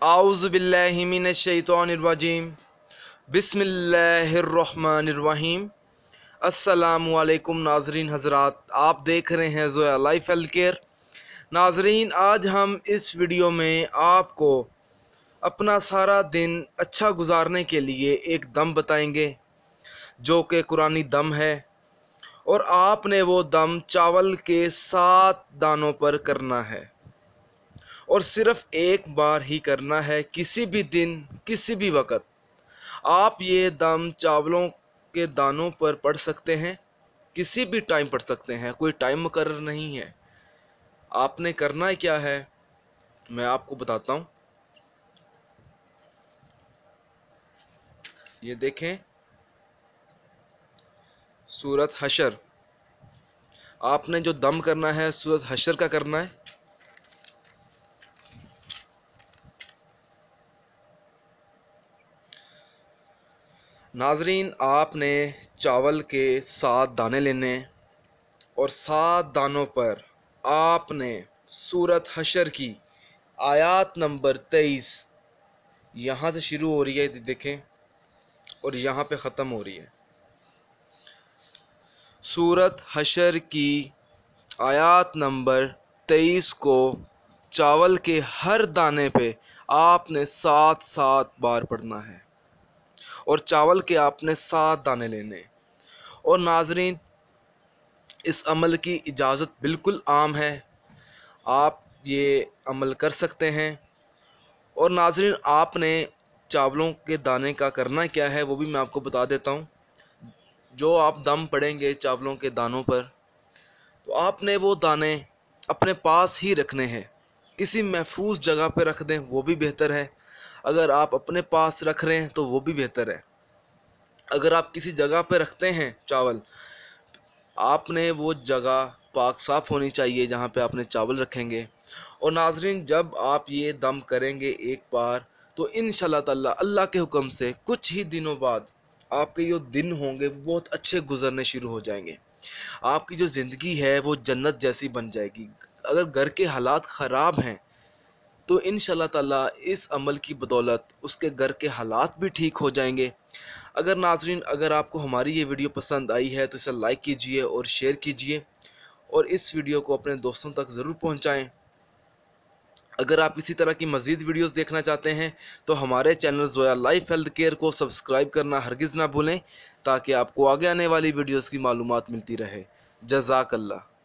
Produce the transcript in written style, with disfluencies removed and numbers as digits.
आऊज़ु बिल्लाहि मिनश शैतानिर रजीम। बिस्मिल्लाहिर्रहमानिर्रहीम। अस्सलामु अलैकुम नाजरीन हज़रात, आप देख रहे हैं ज़ोया लाइफ हेल्थ केयर। नाजरीन, आज हम इस वीडियो में आपको अपना सारा दिन अच्छा गुजारने के लिए एक दम बताएंगे जो कि कुरानी दम है, और आपने वो दम चावल के 7 दानों पर करना है और सिर्फ एक बार ही करना है। किसी भी दिन किसी भी वक्त आप ये दम चावलों के दानों पर पढ़ सकते हैं, किसी भी टाइम पढ़ सकते हैं, कोई टाइम मुकर्रर नहीं है। आपने करना क्या है मैं आपको बताता हूँ। ये देखें, सूरत हशर। आपने जो दम करना है सूरत हशर का करना है। नाजरीन, आपने चावल के 7 दाने लेने और 7 दानों पर आपने सूरत हशर की आयत नंबर 23 यहाँ से शुरू हो रही है, देखें, और यहाँ पे ख़त्म हो रही है। सूरत हशर की आयत नंबर 23 को चावल के हर दाने पे आपने 7 बार पढ़ना है और चावल के आपने 7 दाने लेने। और नाजरीन, इस अमल की इजाज़त बिल्कुल आम है, आप ये अमल कर सकते हैं। और नाजरीन, आपने चावलों के दाने का करना क्या है वो भी मैं आपको बता देता हूँ। जो आप दम पड़ेंगे चावलों के दानों पर, तो आपने वो दाने अपने पास ही रखने हैं। किसी महफूज जगह पर रख दें वो भी बेहतर है, अगर आप अपने पास रख रहे हैं तो वो भी बेहतर है। अगर आप किसी जगह पर रखते हैं चावल, आपने वो जगह पाक साफ़ होनी चाहिए जहाँ पे आपने चावल रखेंगे। और नाजरीन, जब आप ये दम करेंगे एक बार, तो इंशाल्लाह ताला अल्लाह के हुक्म से कुछ ही दिनों बाद आपके जो दिन होंगे वो बहुत अच्छे गुजरने शुरू हो जाएंगे। आपकी जो ज़िंदगी है वो जन्नत जैसी बन जाएगी। अगर घर के हालात ख़राब हैं तो इंशाल्लाह ताला इस अमल की बदौलत उसके घर के हालात भी ठीक हो जाएंगे। अगर नाजरीन, अगर आपको हमारी ये वीडियो पसंद आई है तो इसे लाइक कीजिए और शेयर कीजिए, और इस वीडियो को अपने दोस्तों तक ज़रूर पहुंचाएं। अगर आप इसी तरह की मज़ीद वीडियोस देखना चाहते हैं तो हमारे channel Zoya life health care को सब्सक्राइब करना हरगिज़ ना भूलें, ताकि आपको आगे आने वाली वीडियोस की मालूमात मिलती रहे। जज़ाकल्लाह।